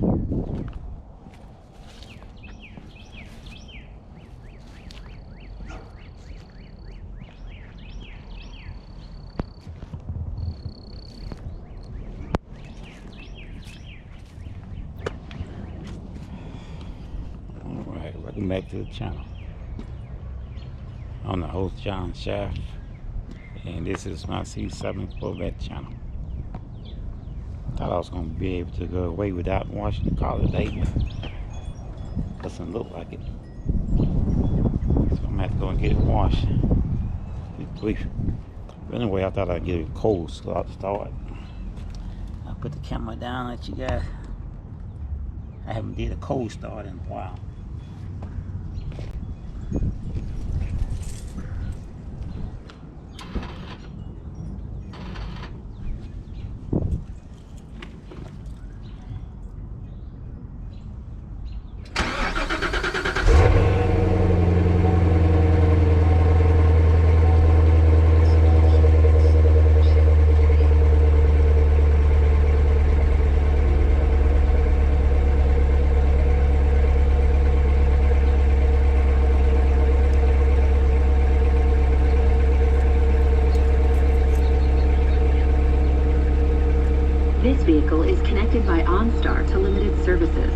Alright, welcome back to the channel. I'm the host, John Shaft, and this is my C7 Corvette channel. Thought I was going to be able to go away without washing the car today. Doesn't look like it. So I'm going to have to go and get it washed. But anyway, I thought I'd get a cold start. I'll put the camera down, let you guys. I haven't did a cold start in a while. This vehicle is connected by OnStar to limited services.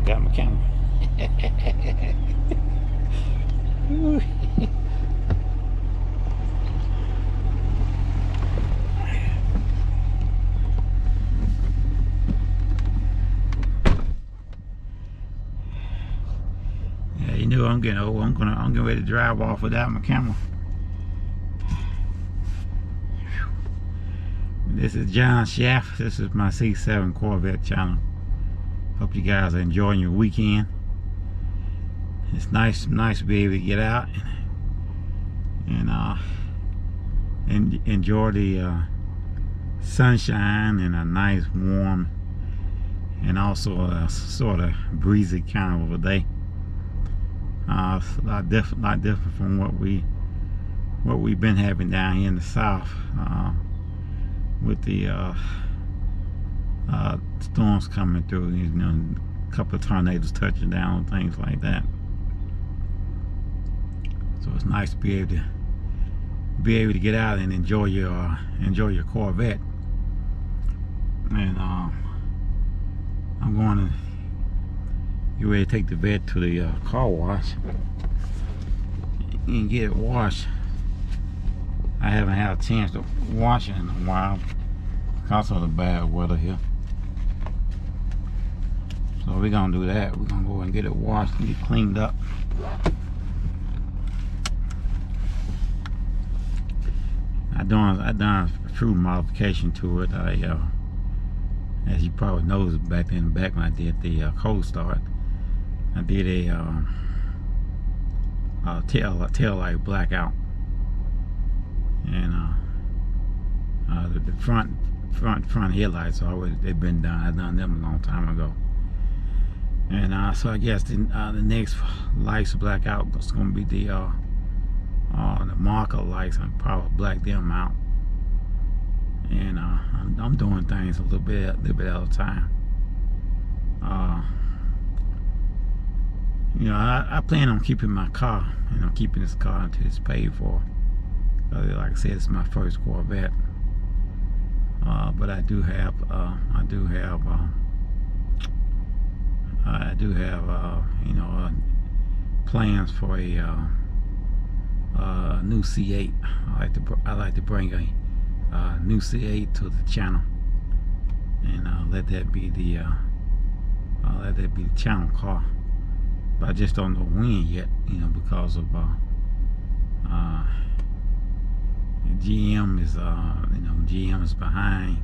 Got my camera. Yeah, you know I'm getting old. I'm getting ready to drive off without my camera. This is John Shaft. This is my C7 Corvette channel. Hope you guys are enjoying your weekend. It's nice to be able to get out and enjoy the sunshine and a nice warm and also a sort of breezy kind of a day. It's a lot different from what we've been having down here in the south with the storms coming through, you know, a couple of tornadoes touching down, things like that. So it's nice to be able to get out and enjoy your Corvette. And I'm going to get ready to take the vet to the car wash and get it washed. I haven't had a chance to wash it in a while because of the bad weather here. So we're gonna do that. We're gonna go and get it washed and get cleaned up. I done a true modification to it. As you probably noticed back when I did the cold start, I did a tail light blackout, and the front headlights already they've been done. I done them a long time ago. And so I guess the next lights to black out is going to be the marker lights. I'm probably black them out. And I'm doing things a little bit at a time. You know, I plan on keeping my car. You know, keeping this car until it's paid for. Like I said, it's my first Corvette. But I do have you know, plans for a new C8. I like to bring a new C8 to the channel, and let that be the channel car. But I just don't know when yet, you know, because of GM is GM is behind.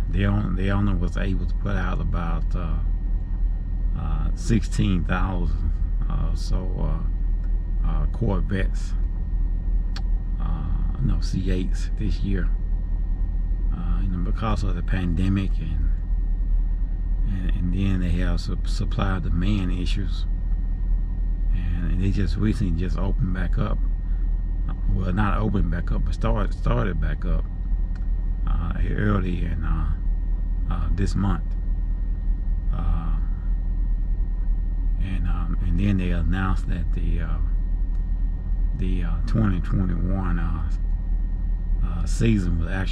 They only was able to put out about 16,000 Corvettes, no C8s this year. You know, because of the pandemic and then they have supply demand issues, and they just recently just opened back up. Well, not opened back up, but started back up early in this month, and then they announced that the 2021 season was actually